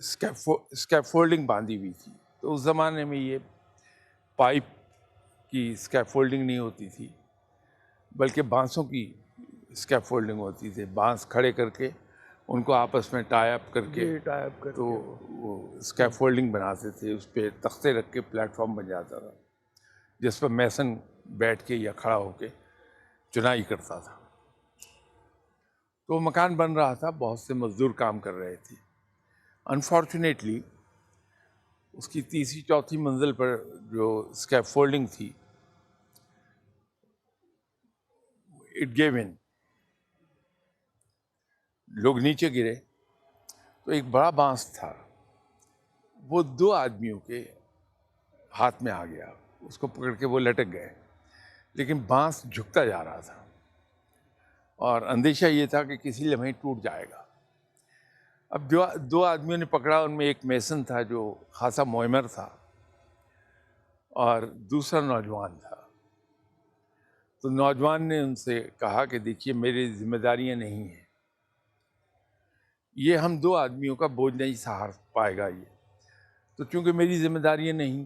اسکیفولڈنگ باندھی ہوئی تھی. تو اس زمانے میں یہ پائپ کی اسکیفولڈنگ نہیں ہوتی تھی بلکہ بانسوں کی اسکیفولڈنگ ہوتی تھی. بانس کھڑے کر کے ان کو آپس میں ٹائی اپ کر کے ٹائپ کر تو کے وہ اسکیفولڈنگ بناتے تھے. اس پہ تختے رکھ کے پلیٹ فارم بن جاتا تھا جس پر میسن بیٹھ کے یا کھڑا ہو کے چنائی کرتا تھا. تو مکان بن رہا تھا, بہت سے مزدور کام کر رہے تھے. انفارچونیٹلی اس کی تیسری چوتھی منزل پر جو اسکیفولڈنگ تھی اٹ گیو ان, لوگ نیچے گرے. تو ایک بڑا بانس تھا, وہ 2 آدمیوں کے ہاتھ میں آ گیا. اس کو پکڑ کے وہ لٹک گئے, لیکن بانس جھکتا جا رہا تھا اور اندیشہ یہ تھا کہ کسی لمحے ٹوٹ جائے گا. اب جو 2 آدمیوں نے پکڑا, ان میں ایک میسن تھا جو خاصا معمر تھا اور دوسرا نوجوان تھا. تو نوجوان نے ان سے کہا کہ دیکھیے میری ذمہ داریاں نہیں ہیں, یہ ہم 2 آدمیوں کا بوجھ نہیں سہار پائے گا. یہ تو چونکہ میری ذمہ داریاں نہیں,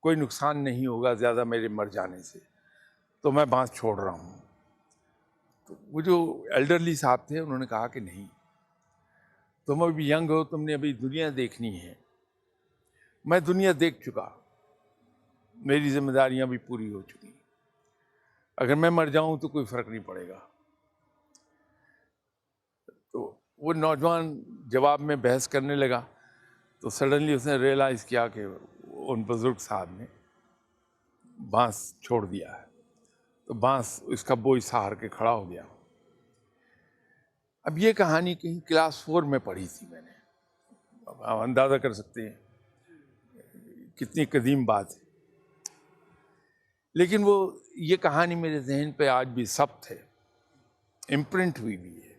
کوئی نقصان نہیں ہوگا زیادہ میرے مر جانے سے, تو میں بانس چھوڑ رہا ہوں. تو وہ جو ایلڈرلی صاحب تھے انہوں نے کہا کہ نہیں, تم ابھی ینگ ہو, تم نے ابھی دنیا دیکھنی ہے. میں دنیا دیکھ چکا, میری ذمہ داریاں بھی پوری ہو چکی. اگر میں مر جاؤں تو کوئی فرق نہیں پڑے گا. تو وہ نوجوان جواب میں بحث کرنے لگا, تو سڈنلی اس نے ریئلائز کیا کہ ان بزرگ صاحب نے بانس چھوڑ دیا ہے. تو بانس اس کا بوجھ سہار کے کھڑا ہو گیا. اب یہ کہانی کہیں کلاس 4 میں پڑھی تھی میں نے. اب آپ اندازہ کر سکتے ہیں کتنی قدیم بات ہے, لیکن وہ یہ کہانی میرے ذہن پہ آج بھی ثبت ہے, امپرنٹ ہوئی بھی ہے.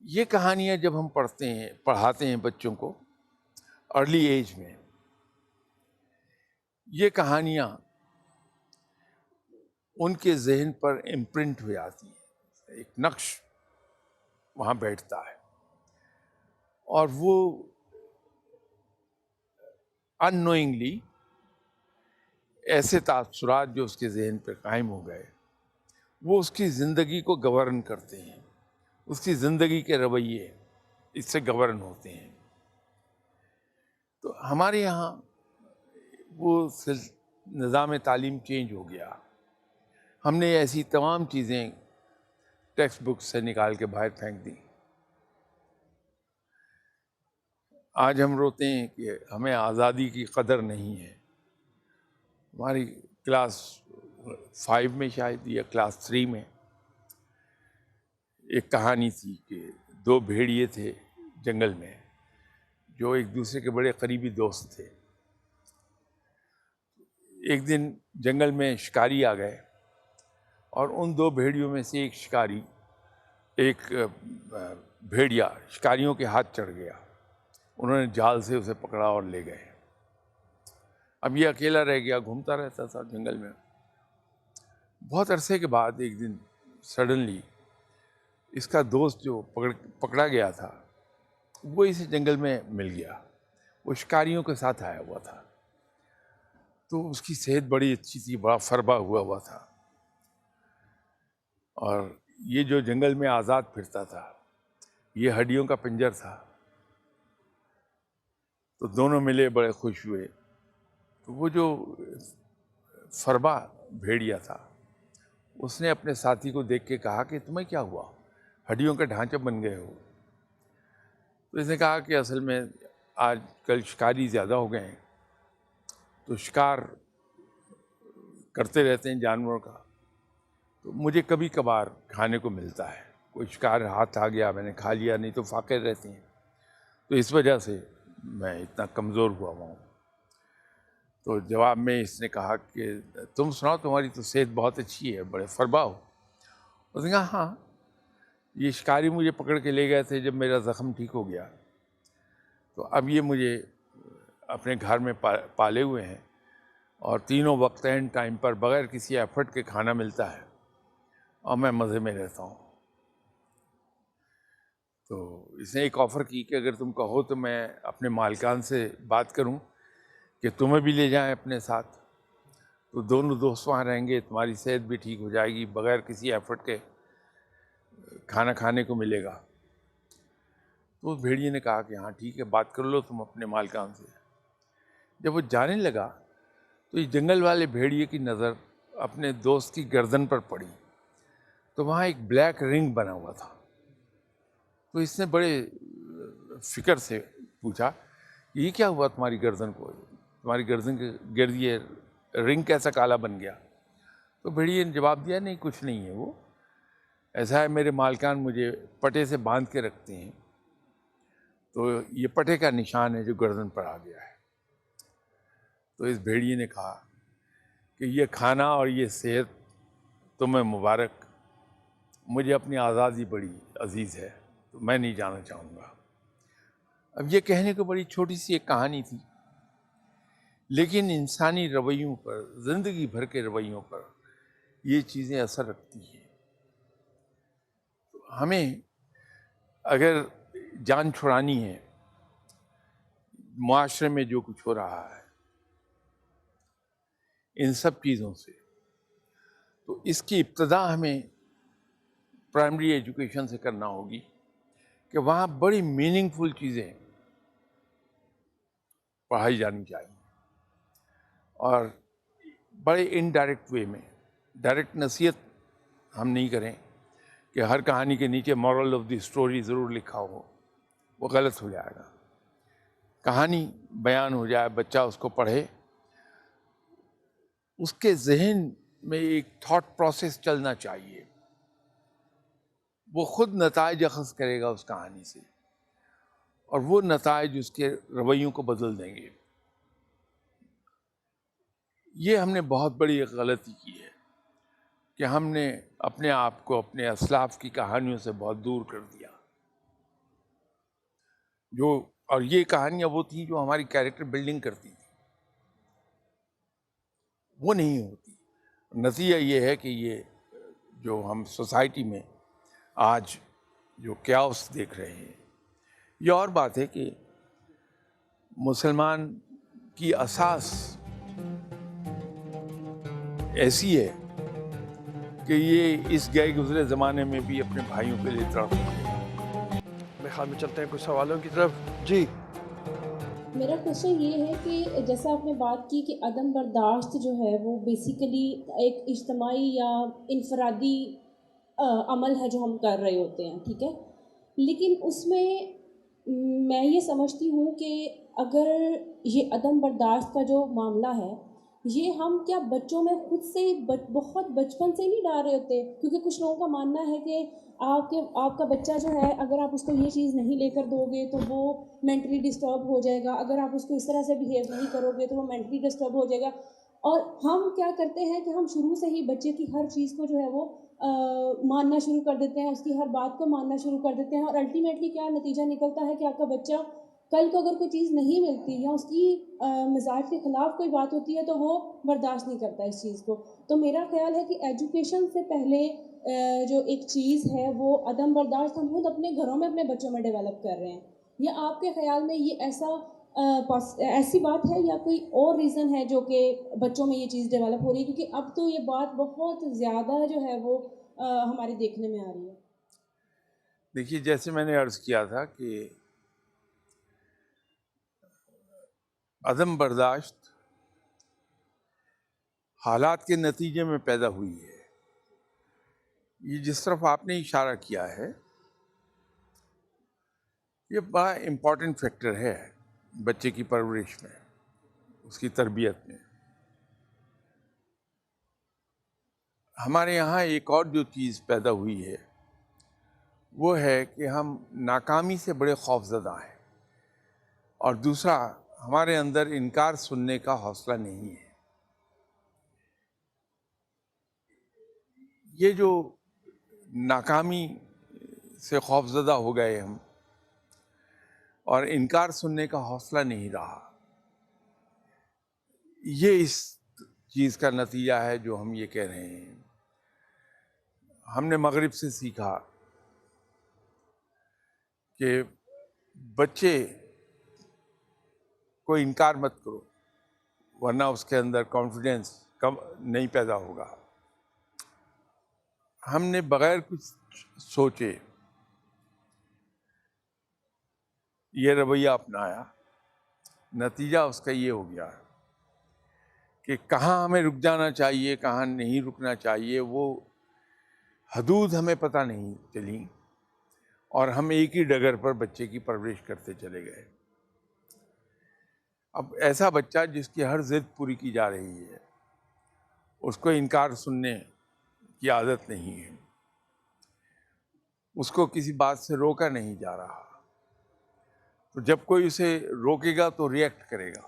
یہ کہانیاں جب ہم پڑھاتے ہیں بچوں کو ارلی ایج میں, یہ کہانیاں ان کے ذہن پر امپرنٹ ہو جاتی ہیں, ایک نقش وہاں بیٹھتا ہے, اور وہ ان نوئنگلی ایسے تاثرات جو اس کے ذہن پہ قائم ہو گئے وہ اس کی زندگی کو گورن کرتے ہیں, اس کی زندگی کے رویے اس سے گورن ہوتے ہیں. تو ہمارے یہاں وہ نظام تعلیم چینج ہو گیا. ہم نے ایسی تمام چیزیں ٹیکسٹ بک سے نکال کے باہر پھینک دی. آج ہم روتے ہیں کہ ہمیں آزادی کی قدر نہیں ہے. ہماری کلاس 5 میں شاید یا کلاس 3 میں ایک کہانی تھی کہ 2 بھیڑیے تھے جنگل میں جو ایک دوسرے کے بڑے قریبی دوست تھے. ایک دن جنگل میں شکاری آ گئے اور ان 2 بھیڑیوں میں سے ایک بھیڑیا شکاریوں کے ہاتھ چڑھ گیا. انہوں نے جال سے اسے پکڑا اور لے گئے. اب یہ اکیلا رہ گیا, گھومتا رہتا تھا جنگل میں. بہت عرصے کے بعد ایک دن سڈنلی اس کا دوست جو پکڑا گیا تھا وہ اسے جنگل میں مل گیا. وہ شکاریوں کے ساتھ آیا ہوا تھا, تو اس کی صحت بڑی اچھی تھی, بڑا فربا ہوا تھا, اور یہ جو جنگل میں آزاد پھرتا تھا, یہ ہڈیوں کا پنجر تھا. تو دونوں ملے, بڑے خوش ہوئے. تو وہ جو فربا بھیڑیا تھا اس نے اپنے ساتھی کو دیکھ کے کہا کہ تمہیں کیا ہوا, ہڈیوں کا ڈھانچہ بن گئے ہو. تو اس نے کہا کہ اصل میں آج کل شکاری زیادہ ہو گئے ہیں, تو شکار کرتے رہتے ہیں جانوروں کا, تو مجھے کبھی کبھار کھانے کو ملتا ہے. کوئی شکار ہاتھ آ گیا میں نے کھا لیا, نہیں تو فاقے رہتے ہیں. تو اس وجہ سے میں اتنا کمزور ہوا ہوں. تو جواب میں اس نے کہا کہ تم سناؤ, تمہاری تو صحت بہت اچھی ہے, بڑے فربا ہو. اس نے کہا ہاں, یہ شکاری مجھے پکڑ کے لے گئے تھے جب میرا زخم ٹھیک ہو گیا, تو اب یہ مجھے اپنے گھر میں پالے ہوئے ہیں, اور تینوں وقت اینڈ ٹائم پر بغیر کسی ایفرٹ کے کھانا ملتا ہے, اور میں مزے میں رہتا ہوں. تو اس نے ایک آفر کی کہ اگر تم کہو تو میں اپنے مالکان سے بات کروں کہ تمہیں بھی لے جائیں اپنے ساتھ، تو دونوں دوست وہاں رہیں گے، تمہاری صحت بھی ٹھیک ہو جائے گی، بغیر کسی ایفرٹ کے کھانا کھانے کو ملے گا۔ تو اس بھیڑیے نے کہا کہ ہاں ٹھیک ہے، بات کر لو تم اپنے مالکان سے۔ جب وہ جانے لگا تو یہ جنگل والے بھیڑیے کی نظر اپنے دوست کی گردن پر پڑی، تو وہاں ایک بلیک رنگ بنا ہوا تھا۔ تو اس نے بڑے فکر سے پوچھا کہ یہ کیا ہوا تمہاری گردن کو، تمہاری گردن کے گرد یہ رنگ کیسا کالا بن گیا؟ تو بھیڑیے نے جواب دیا نہیں کچھ نہیں ہے، وہ ایسا ہے میرے مالکان مجھے پٹے سے باندھ کے رکھتے ہیں، تو یہ پٹے کا نشان ہے جو گردن پر آ گیا ہے۔ تو اس بھیڑیے نے کہا کہ یہ کھانا اور یہ صحت تمہیں مبارک، مجھے اپنی آزادی بڑی عزیز ہے، تو میں نہیں جانا چاہوں گا۔ اب یہ کہنے کو بڑی چھوٹی سی ایک کہانی تھی، لیکن انسانی رویوں پر، زندگی بھر کے رویوں پر یہ چیزیں اثر رکھتی ہیں۔ ہمیں اگر جان چھڑانی ہے معاشرے میں جو کچھ ہو رہا ہے ان سب چیزوں سے، تو اس کی ابتدا ہمیں پرائمری ایجوکیشن سے کرنا ہوگی کہ وہاں بڑی میننگ فل چیزیں پڑھائی جانی چاہیے، اور بڑے انڈائریکٹ وے میں، ڈائریکٹ نصیحت ہم نہیں کریں کہ ہر کہانی کے نیچے مورل آف دی اسٹوری ضرور لکھا ہو، وہ غلط ہو جائے گا۔ کہانی بیان ہو جائے، بچہ اس کو پڑھے، اس کے ذہن میں ایک تھاٹ پروسیس چلنا چاہیے، وہ خود نتائج اخذ کرے گا اس کہانی سے، اور وہ نتائج اس کے رویوں کو بدل دیں گے۔ یہ ہم نے بہت بڑی ایک غلطی کی ہے کہ ہم نے اپنے آپ کو اپنے اسلاف کی کہانیوں سے بہت دور کر دیا، اور یہ کہانیاں وہ تھیں جو ہماری کیریکٹر بلڈنگ کرتی تھی، وہ نہیں ہوتی۔ نتیجہ یہ ہے کہ یہ جو ہم سوسائٹی میں آج جو کیاؤس دیکھ رہے ہیں، یہ اور بات ہے کہ مسلمان کی اساس ایسی ہے کہ یہ اس گئے گزرے زمانے میں بھی اپنے بھائیوں کے لیے تڑپتے ہیں۔ میرے خیال میں چلتے ہیں کچھ سوالوں کی طرف۔ جی میرا کوشچن یہ ہے کہ جیسا آپ نے بات کی کہ عدم برداشت جو ہے وہ بیسیکلی ایک اجتماعی یا انفرادی عمل ہے جو ہم کر رہے ہوتے ہیں، ٹھیک ہے، لیکن اس میں یہ سمجھتی ہوں کہ اگر یہ عدم برداشت کا جو معاملہ ہے یہ ہم کیا بچوں میں خود سے بہت بچپن سے نہیں ڈال رہے ہوتے؟ کیونکہ کچھ لوگوں کا ماننا ہے کہ آپ کا بچہ جو ہے اگر آپ اس کو یہ چیز نہیں لے کر دو گے تو وہ مینٹلی ڈسٹرب ہو جائے گا، اگر آپ اس کو اس طرح سے بیہیو نہیں کرو گے تو وہ مینٹلی ڈسٹرب ہو جائے گا۔ اور ہم کیا کرتے ہیں کہ ہم شروع سے ہی بچے کی ہر چیز کو جو ہے وہ ماننا شروع کر دیتے ہیں، اس کی ہر بات کو ماننا شروع کر دیتے ہیں، اور الٹیمیٹلی کیا نتیجہ نکلتا ہے کہ آپ کا بچہ کل کو اگر کوئی چیز نہیں ملتی یا اس کی مزاج کے خلاف کوئی بات ہوتی ہے تو وہ برداشت نہیں کرتا اس چیز کو۔ تو میرا خیال ہے کہ ایجوکیشن سے پہلے جو ایک چیز ہے وہ عدم برداشت ہم خود اپنے گھروں میں اپنے بچوں میں ڈیولپ کر رہے ہیں، یا آپ کے خیال میں یہ ایسی بات ہے یا کوئی اور ریزن ہے جو کہ بچوں میں یہ چیز ڈیولپ ہو رہی ہے؟ کیونکہ اب تو یہ بات بہت زیادہ جو ہے وہ ہمارے دیکھنے میں آ رہی ہے۔ دیکھیے، جیسے میں نے عرض کیا تھا کہ عدم برداشت حالات کے نتیجے میں پیدا ہوئی ہے۔ یہ جس طرف آپ نے اشارہ کیا ہے یہ بڑا امپورٹنٹ فیکٹر ہے بچے کی پرورش میں، اس کی تربیت میں۔ ہمارے یہاں ایک اور جو چیز پیدا ہوئی ہے وہ ہے کہ ہم ناکامی سے بڑے خوف زدہ ہیں، اور دوسرا ہمارے اندر انکار سننے کا حوصلہ نہیں ہے۔ یہ جو ناکامی سے خوف زدہ ہو گئے ہم اور انکار سننے کا حوصلہ نہیں رہا، یہ اس چیز کا نتیجہ ہے جو ہم یہ کہہ رہے ہیں۔ ہم نے مغرب سے سیکھا کہ بچے کو انکار مت کرو، ورنہ اس کے اندر کانفیڈینس کم نہیں پیدا ہوگا۔ ہم نے بغیر کچھ سوچے یہ رویہ اپنایا، نتیجہ اس کا یہ ہو گیا کہ کہاں ہمیں رک جانا چاہیے، کہاں نہیں رکنا چاہیے، وہ حدود ہمیں پتہ نہیں چلی، اور ہم ایک ہی ڈگر پر بچے کی پرورش کرتے چلے گئے۔ اب ایسا بچہ جس کی ہر ضد پوری کی جا رہی ہے، اس کو انکار سننے کی عادت نہیں ہے، اس کو کسی بات سے روکا نہیں جا رہا، تو جب کوئی اسے روکے گا تو ریئیکٹ کرے گا۔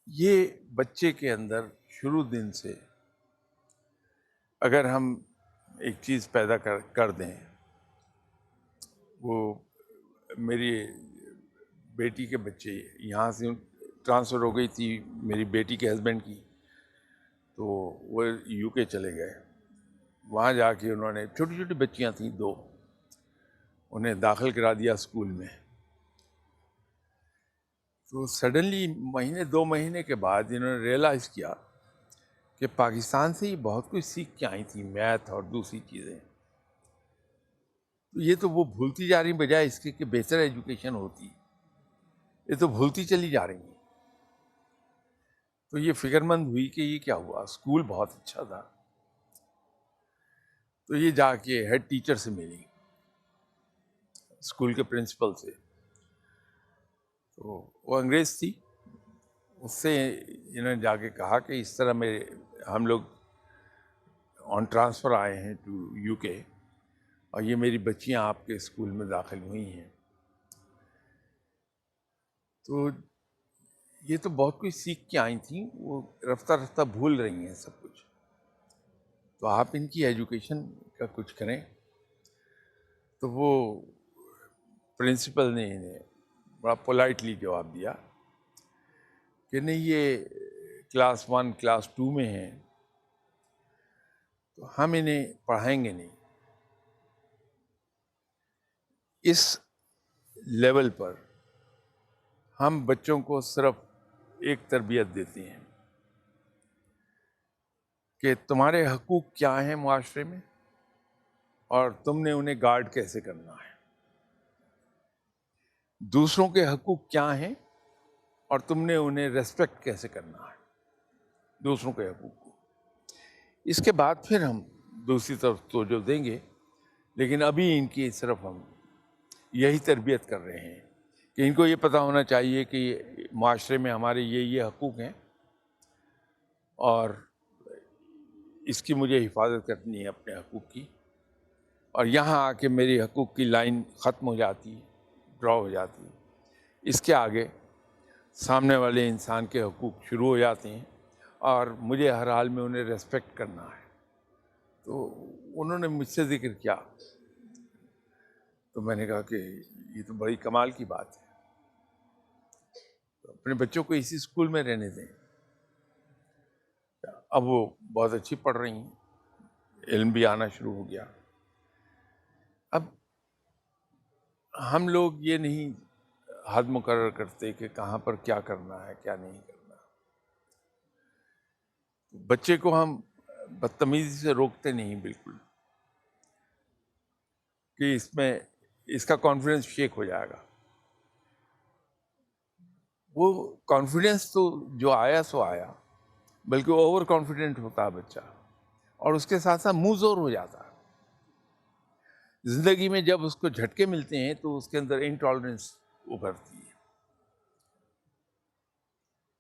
یہ بچے کے اندر شروع دن سے اگر ہم ایک چیز پیدا کر دیں، وہ میری بیٹی کے بچے یہاں سے ٹرانسفر ہو گئی تھی میری بیٹی کے ہسبینڈ کی، تو وہ یو کے چلے گئے، وہاں جا کے انہوں نے چھوٹی چھوٹی بچیاں تھیں 2، انہیں داخل کرا دیا اسکول میں۔ تو سڈنلی مہینے 2 مہینے کے بعد انہوں نے ریئلائز کیا کہ پاکستان سے یہ بہت کچھ سیکھ کے آئی تھی، میتھ اور دوسری چیزیں، تو یہ تو وہ بھولتی جا رہی بجائے اس کے کہ بہتر ایجوکیشن ہوتی، یہ تو بھولتی چلی جا رہی ہیں۔ تو یہ فکر مند ہوئی کہ یہ کیا ہوا، اسکول بہت اچھا تھا، تو یہ جا کے ہیڈ ٹیچر سے ملی، اسکول کے پرنسپل سے، تو وہ انگریز تھی، اس سے انہوں نے جا کے کہا کہ اس طرح ہم لوگ آن ٹرانسفر آئے ہیں ٹو یو کے، اور یہ میری بچیاں آپ کے اسکول میں داخل ہوئی ہیں، تو یہ تو بہت کچھ سیکھ کے آئی تھیں، وہ رفتہ رفتہ بھول رہی ہیں سب کچھ، تو آپ ان کی ایجوکیشن کا کچھ کریں۔ تو وہ پرنسپل نے انہیں بڑا پولائٹلی جواب دیا کہ نہیں، یہ کلاس 1 کلاس 2 میں ہیں، تو ہم انہیں پڑھائیں گے نہیں، اس لیول پر ہم بچوں کو صرف ایک تربیت دیتے ہیں کہ تمہارے حقوق کیا ہیں معاشرے میں، اور تم نے انہیں گارڈ کیسے کرنا ہے، دوسروں کے حقوق کیا ہیں اور تم نے انہیں ریسپیکٹ کیسے کرنا ہے دوسروں کے حقوق کو۔ اس کے بعد پھر ہم دوسری طرف توجہ دیں گے، لیکن ابھی ان کی صرف ہم یہی تربیت کر رہے ہیں کہ ان کو یہ پتہ ہونا چاہیے کہ معاشرے میں ہمارے یہ حقوق ہیں، اور اس کی مجھے حفاظت کرنی ہے اپنے حقوق کی، اور یہاں آ کے میری حقوق کی لائن ختم ہو جاتی ہے، ڈرا ہو جاتی ہے، اس کے آگے سامنے والے انسان کے حقوق شروع ہو جاتے ہیں، اور مجھے ہر حال میں انہیں ریسپیکٹ کرنا ہے۔ تو انہوں نے مجھ سے ذکر کیا، تو میں نے کہا کہ یہ تو بڑی کمال کی بات ہے، اپنے بچوں کو اسی اسکول میں رہنے دیں۔ اب وہ بہت اچھی پڑھ رہی ہیں، علم بھی آنا شروع ہو گیا۔ اب ہم لوگ یہ نہیں حد مقرر کرتے کہ کہاں پر کیا کرنا ہے کیا نہیں کرنا، بچے کو ہم بدتمیزی سے روکتے نہیں بالکل کہ اس کا کانفیڈنس شیک ہو جائے گا۔ وہ کانفیڈنس تو جو آیا سو آیا، بلکہ اوور کانفیڈنٹ ہوتا ہے بچہ، اور اس کے ساتھ ساتھ منہ زور ہو جاتا ہے۔ زندگی میں جب اس کو جھٹکے ملتے ہیں تو اس کے اندر انٹالرنس ابھرتی ہے،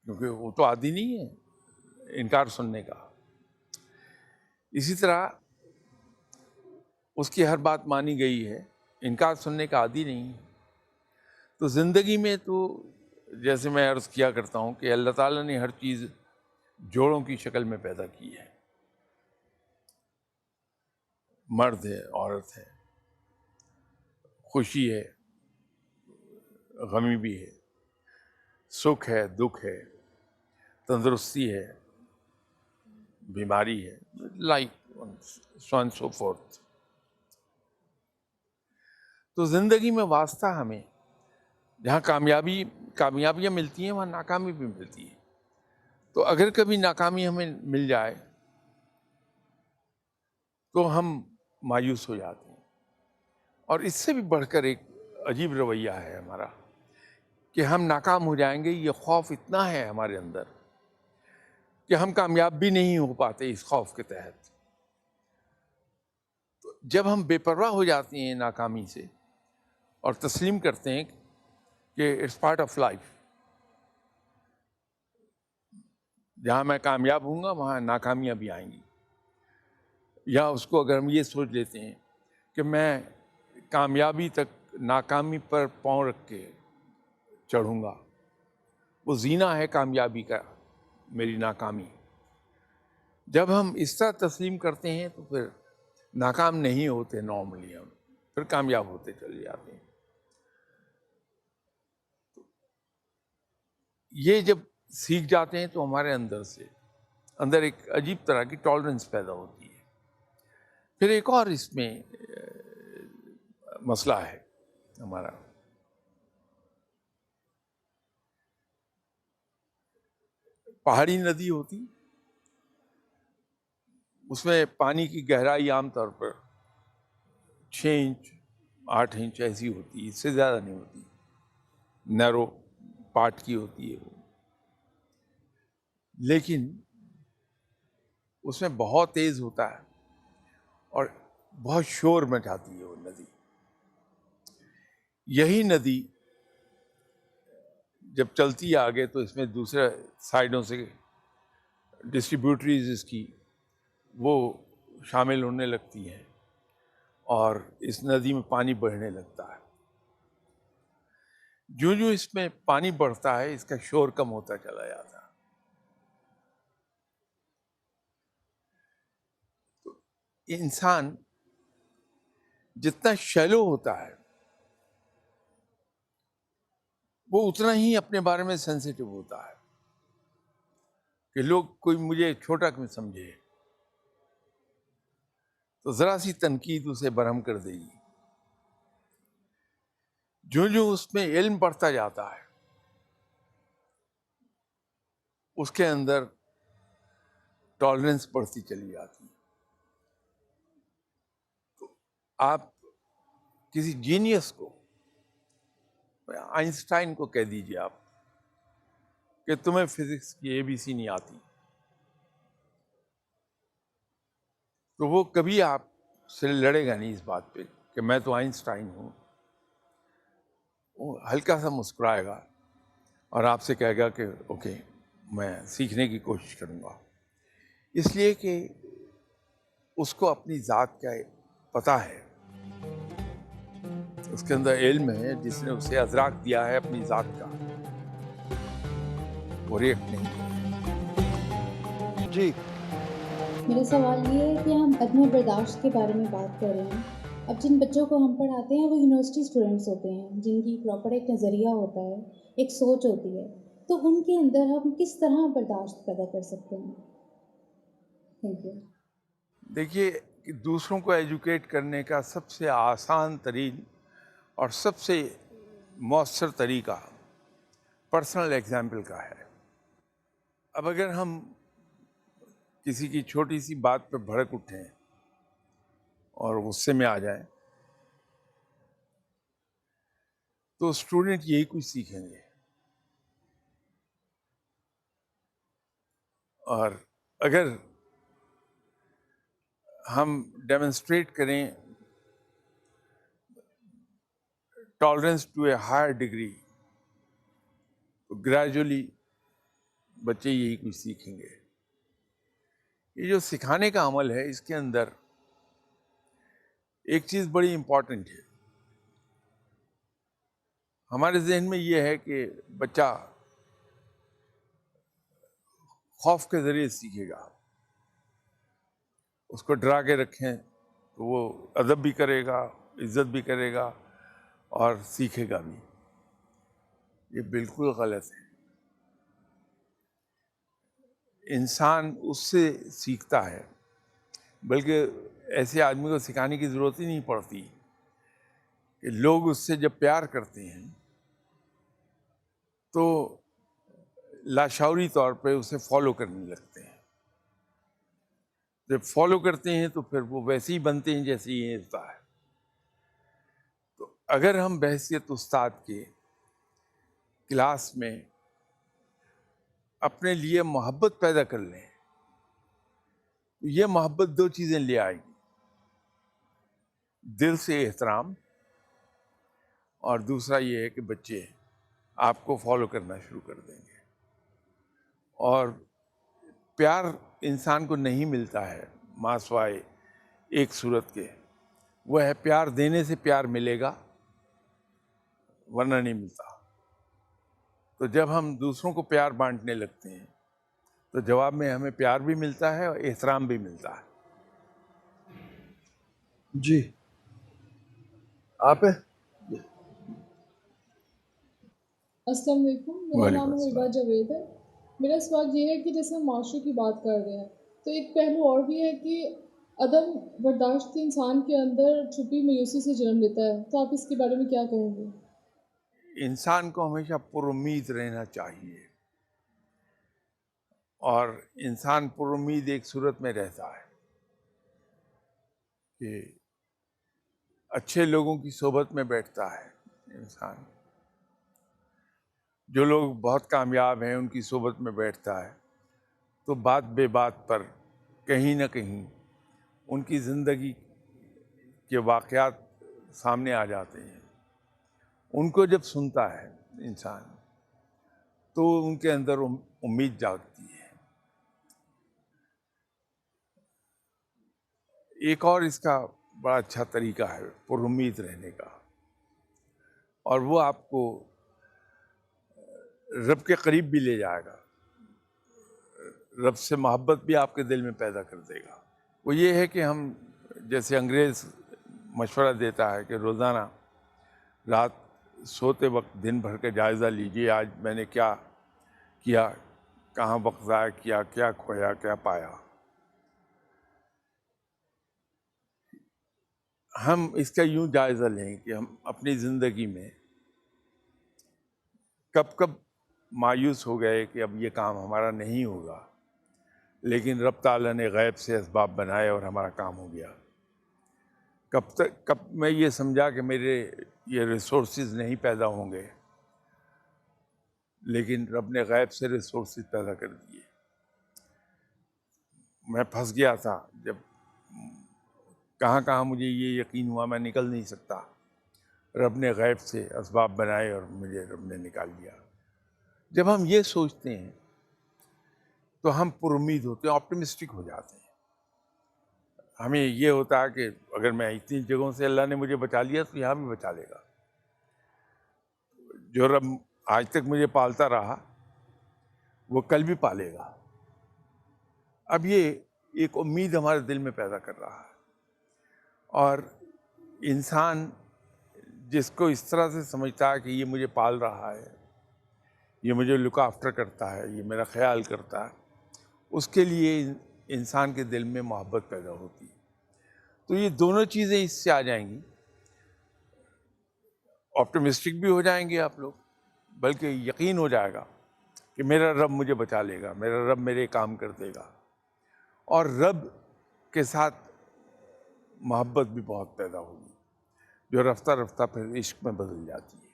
کیونکہ وہ تو عادی نہیں ہے انکار سننے کا۔ اسی طرح اس کی ہر بات مانی گئی ہے، انکار سننے کا عادی نہیں ہے۔ تو زندگی میں تو جیسے میں عرض کیا کرتا ہوں کہ اللہ تعالیٰ نے ہر چیز جوڑوں کی شکل میں پیدا کی ہے، مرد ہے، عورت ہے، خوشی ہے، غمی بھی ہے، سکھ ہے، دکھ ہے، تندرستی ہے، بیماری ہے، like so and so forth. تو زندگی میں واسطہ ہمیں جہاں کامیابیاں ملتی ہیں وہاں ناکامی بھی ملتی ہے. تو اگر کبھی ناکامی ہمیں مل جائے تو ہم مایوس ہو جاتے ہیں. اور اس سے بھی بڑھ کر ایک عجیب رویہ ہے ہمارا کہ ہم ناکام ہو جائیں گے. یہ خوف اتنا ہے ہمارے اندر کہ ہم کامیاب بھی نہیں ہو پاتے اس خوف کے تحت. تو جب ہم بے پرواہ ہو جاتے ہیں ناکامی سے اور تسلیم کرتے ہیں کہ اٹس پارٹ آف لائف، جہاں میں کامیاب ہوں گا وہاں ناکامیاں بھی آئیں گی، یا اس کو اگر ہم یہ سوچ لیتے ہیں کہ میں کامیابی تک ناکامی پر پاؤں رکھ کے چڑھوں گا، وہ زینہ ہے کامیابی کا میری ناکامی. جب ہم اس طرح تسلیم کرتے ہیں تو پھر ناکام نہیں ہوتے نارملی، ہم پھر کامیاب ہوتے چلے جاتے ہیں. یہ جب سیکھ جاتے ہیں تو ہمارے اندر ایک عجیب طرح کی ٹالرنس پیدا ہوتی ہے. پھر ایک اور اس میں مسئلہ ہے ہمارا، پہاڑی ندی ہوتی، اس میں پانی کی گہرائی عام طور پر 6 انچ 8 انچ ایسی ہوتی ہے، اس سے زیادہ نہیں ہوتی، نیرو پارٹ کی ہوتی ہے وہ. لیکن اس میں بہت تیز ہوتا ہے اور بہت شور مچاتی ہے وہ ندی. یہی ندی جب چلتی ہے آگے تو اس میں دوسرے سائڈوں سے ڈسٹریبیوٹریز اس کی وہ شامل ہونے لگتی ہیں اور اس ندی میں پانی بڑھنے لگتا ہے. جو جو اس میں پانی بڑھتا ہے اس کا شور کم ہوتا چلا جاتا ہے. تو انسان جتنا شیلو ہوتا ہے وہ اتنا ہی اپنے بارے میں سینسیٹیو ہوتا ہے کہ لوگ کوئی مجھے چھوٹا کیوں سمجھے، تو ذرا سی تنقید اسے برہم کر دے گی. جو جو اس میں علم بڑھتا جاتا ہے اس کے اندر ٹالرنس بڑھتی چلی جاتی ہے. تو آپ کسی جینیس کو، آئنسٹائن کو کہہ دیجیے آپ کہ تمہیں فزکس کی ABC نہیں آتی، تو وہ کبھی آپ سے لڑے گا نہیں اس بات پہ کہ میں تو آئنسٹائن ہوں. وہ ہلکا سا مسکرائے گا اور آپ سے کہے گا کہ اوکے میں سیکھنے کی کوشش کروں گا، اس لیے کہ اس کو اپنی ذات کا پتہ ہے، اس کے اندر علم ہے جس نے اسے ادراک دیا ہے اپنی ذات کا، وہ ریئیکٹ نہیں کرے. جی میرا سوال یہ ہے کہ ہم عدم برداشت کے بارے میں بات کر رہے ہیں. اب جن بچوں کو ہم پڑھاتے ہیں وہ یونیورسٹی اسٹوڈنٹس ہوتے ہیں جن کی پراپر ایک نظریہ ہوتا ہے، ایک سوچ ہوتی ہے، تو ان کے اندر ہم کس طرح برداشت پیدا کر سکتے ہیں؟ Thank you. دیکھیے کہ دوسروں کو ایجوکیٹ کرنے کا سب سے آسان ترین اور سب سے مؤثر طریقہ پرسنل ایگزامپل کا ہے. اب اگر ہم کسی کی چھوٹی سی بات پہ بھڑک اٹھیں اور غصے میں آ جائیں تو اسٹوڈنٹ یہی کچھ سیکھیں گے. اور اگر ہم ڈیمونسٹریٹ کریں tolerance to a higher degree تو گریجولی بچے یہی کچھ سیکھیں گے. یہ جو سکھانے کا عمل ہے اس کے اندر ایک چیز بڑی امپورٹنٹ ہے. ہمارے ذہن میں یہ ہے کہ بچہ خوف کے ذریعے سیکھے گا، اس کو ڈرا کے رکھیں تو وہ ادب بھی کرے گا، عزت بھی کرے گا اور سیکھے گا بھی. یہ بالکل غلط ہے. انسان اس سے سیکھتا ہے، بلکہ ایسے آدمی کو سکھانے کی ضرورت ہی نہیں پڑتی. کہ لوگ اس سے جب پیار کرتے ہیں تو لاشعوری طور پہ اسے فالو کرنے لگتے ہیں. جب فالو کرتے ہیں تو پھر وہ ویسے ہی بنتے ہیں جیسے یہ ہوتا ہے. تو اگر ہم بحیثیت استاد کے کلاس میں اپنے لیے محبت پیدا کر لیں تو یہ محبت دو چیزیں لے آئے گی: دل سے احترام، اور دوسرا یہ ہے کہ بچے آپ کو فالو کرنا شروع کر دیں گے. اور پیار انسان کو نہیں ملتا ہے ماں سوائے ایک صورت کے، وہ ہے پیار دینے سے پیار ملے گا ورنہ نہیں ملتا. تو جب ہم دوسروں کو پیار بانٹنے لگتے ہیں تو جواب میں ہمیں پیار بھی ملتا ہے اور احترام بھی ملتا ہے. جی آپ ہیں؟ السلام علیکم، میرا وعلیکم نام السلام. ہبا جاوید ہے. میرا سوال یہ ہے کہ جیسے ہم معاشرے کی بات کر رہے ہیں تو ایک پہلو اور بھی ہے کہ عدم برداشت انسان کے اندر چھپی مایوسی سے جنم لیتا ہے، تو آپ اس کے بارے میں کیا کہیں گے؟ انسان کو ہمیشہ پر امید رہنا چاہیے، اور انسان پر امید ایک صورت میں رہتا ہے کہ اچھے لوگوں کی صحبت میں بیٹھتا ہے انسان. جو لوگ بہت کامیاب ہیں ان کی صحبت میں بیٹھتا ہے تو بات بے بات پر کہیں نہ کہیں ان کی زندگی کے واقعات سامنے آ جاتے ہیں. ان کو جب سنتا ہے انسان تو ان کے اندر امید جاگتی ہے. ایک اور اس کا بڑا اچھا طریقہ ہے پر امید رہنے کا، اور وہ آپ کو رب کے قریب بھی لے جائے گا، رب سے محبت بھی آپ کے دل میں پیدا کر دے گا. وہ یہ ہے کہ ہم، جیسے انگریز مشورہ دیتا ہے کہ روزانہ رات سوتے وقت دن بھر کا جائزہ لیجیے، آج میں نے کیا کیا، کہاں وقت ضائع کیا، کیا کھویا، کیا پایا. ہم اس کا یوں جائزہ لیں کہ ہم اپنی زندگی میں کب کب مایوس ہو گئے کہ اب یہ کام ہمارا نہیں ہوگا، لیکن رب تعالیٰ نے غیب سے اسباب بنائے اور ہمارا کام ہو گیا. کب میں یہ سمجھا کہ میرے یہ ریسورسز نہیں پیدا ہوں گے، لیکن رب نے غیب سے ریسورسز پیدا کر دیے. میں پھنس گیا تھا جب کہاں کہاں مجھے یہ یقین ہوا میں نکل نہیں سکتا، رب نے غیب سے اسباب بنائے اور مجھے رب نے نکال دیا. جب ہم یہ سوچتے ہیں تو ہم پر امید ہوتے ہیں، آپٹمسٹک ہو جاتے ہیں. ہمیں یہ ہوتا ہے کہ اگر میں اتنی جگہوں سے اللہ نے مجھے بچا لیا تو یہاں بھی بچا لے گا. جو رب آج تک مجھے پالتا رہا وہ کل بھی پالے گا. اب یہ ایک امید ہمارے دل میں پیدا کر رہا ہے، اور انسان جس کو اس طرح سے سمجھتا ہے کہ یہ مجھے پال رہا ہے، یہ مجھے لک آفٹر کرتا ہے، یہ میرا خیال کرتا ہے، اس کے لیے انسان کے دل میں محبت پیدا ہوتی ہے. تو یہ دونوں چیزیں اس سے آ جائیں گی. آپٹمسٹک بھی ہو جائیں گے آپ لوگ، بلکہ یقین ہو جائے گا کہ میرا رب مجھے بچا لے گا، میرا رب میرے کام کر دے گا. اور رب کے ساتھ محبت بھی بہت پیدا ہوگی جو رفتہ رفتہ پھر عشق میں بدل جاتی ہے.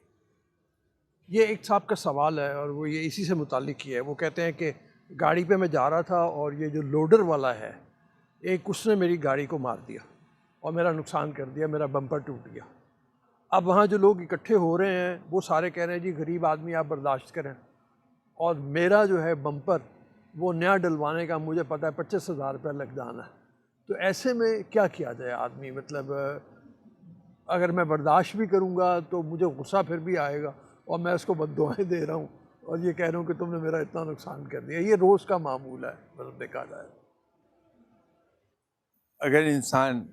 یہ ایک صاحب کا سوال ہے اور وہ یہ اسی سے متعلق ہی ہے. وہ کہتے ہیں کہ گاڑی پہ میں جا رہا تھا اور یہ جو لوڈر والا ہے ایک اس نے میری گاڑی کو مار دیا اور میرا نقصان کر دیا، میرا بمپر ٹوٹ گیا. اب وہاں جو لوگ اکٹھے ہو رہے ہیں وہ سارے کہہ رہے ہیں جی غریب آدمی آپ برداشت کریں، اور میرا جو ہے بمپر وہ نیا ڈلوانے کا مجھے پتہ ہے 25,000 روپیہ لگ جانا ہے. تو ایسے میں کیا کیا جائے آدمی؟ مطلب اگر میں برداشت بھی کروں گا تو مجھے غصہ پھر بھی آئے گا اور میں اس کو بد دعائیں دے رہا ہوں اور یہ کہہ رہا ہوں کہ تم نے میرا اتنا نقصان کر دیا. یہ روز کا معمول ہے مطلب دیکھا جائے. اگر انسان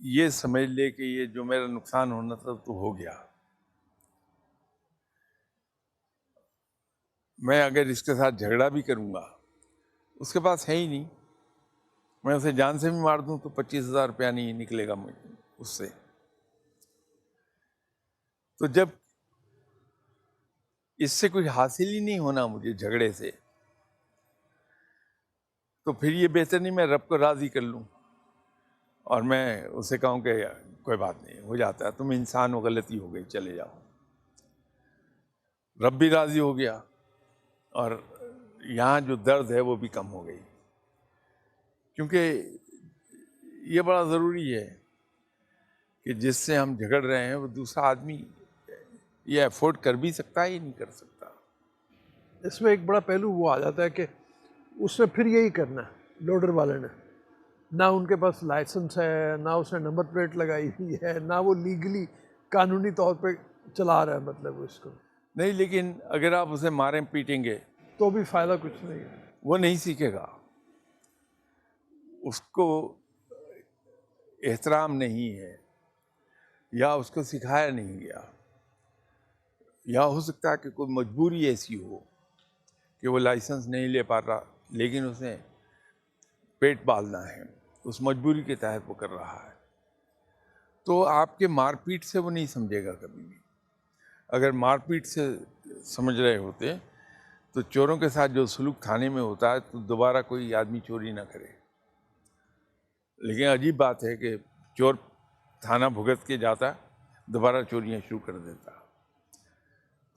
یہ سمجھ لے کہ یہ جو میرا نقصان ہونا تھا تو ہو گیا، میں اگر اس کے ساتھ جھگڑا بھی کروں گا اس کے پاس ہے ہی نہیں، میں اسے جان سے بھی مار دوں تو 25,000 روپیہ نہیں نکلے گا مجھے. اس سے. تو جب اس سے کچھ حاصل ہی نہیں ہونا مجھے جھگڑے سے, تو پھر یہ بہتر نہیں میں رب کو راضی کر لوں اور میں اسے کہوں کہ کوئی بات نہیں, ہو جاتا ہے, تم انسان ہو, غلطی ہو گئی, چلے جاؤ. رب بھی راضی ہو گیا اور یہاں جو درد ہے وہ بھی کم ہو گئی. کیونکہ یہ بڑا ضروری ہے کہ جس سے ہم جھگڑ رہے ہیں وہ دوسرا آدمی یہ افورڈ کر بھی سکتا ہے یا نہیں کر سکتا. اس میں ایک بڑا پہلو وہ آ جاتا ہے کہ اس نے پھر یہی کرنا ہے لوڈر والے نے, نہ ان کے پاس لائسنس ہے, نہ اس نے نمبر پلیٹ لگائی ہوئی ہے, نہ وہ لیگلی قانونی طور پہ چلا رہا ہے مطلب اس کو. نہیں, لیکن اگر آپ اسے ماریں پیٹیں گے تو بھی فائدہ کچھ نہیں ہے. وہ نہیں سیکھے گا, اس کو احترام نہیں ہے یا اس کو سکھایا نہیں گیا, یا ہو سکتا ہے کہ کوئی مجبوری ایسی ہو کہ وہ لائسنس نہیں لے پا رہا لیکن اسے پیٹ پالنا ہے, اس مجبوری کے تحت وہ کر رہا ہے. تو آپ کے مار پیٹ سے وہ نہیں سمجھے گا کبھی بھی. اگر مار پیٹ سے سمجھ رہے ہوتے تو چوروں کے ساتھ جو سلوک تھانے میں ہوتا ہے تو دوبارہ کوئی آدمی چوری نہ کرے. لیکن عجیب بات ہے کہ چور تھانہ بھگت کے جاتا, دوبارہ چوریاں شروع کر دیتا.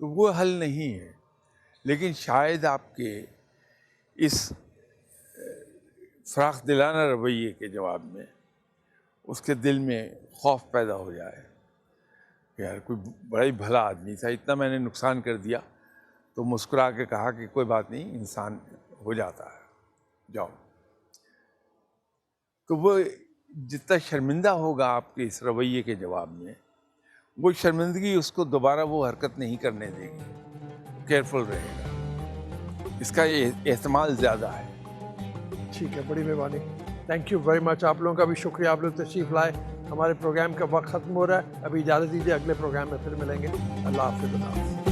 تو وہ حل نہیں ہے. لیکن شاید آپ کے اس فراخ دلانہ رویے کے جواب میں اس کے دل میں خوف پیدا ہو جائے کہ یار کوئی بڑا ہی بھلا آدمی تھا, اتنا میں نے نقصان کر دیا. تو مسکرا کے کہا کہ کوئی بات نہیں, انسان ہو جاتا ہے, جاؤ. تو وہ جتنا شرمندہ ہوگا آپ کے اس رویے کے جواب میں, وہ شرمندگی اس کو دوبارہ وہ حرکت نہیں کرنے دے گی, کیئرفل رہے گا. اس کا احتمال زیادہ ہے. ٹھیک ہے, بڑی مہربانی, تھینک یو ویری مچ. آپ لوگوں کا بھی شکریہ, آپ لوگ تشریف لائے. ہمارے پروگرام کا وقت ختم ہو رہا ہے, ابھی اجازت دیجیے, اگلے پروگرام میں پھر ملیں گے. اللہ حافظ.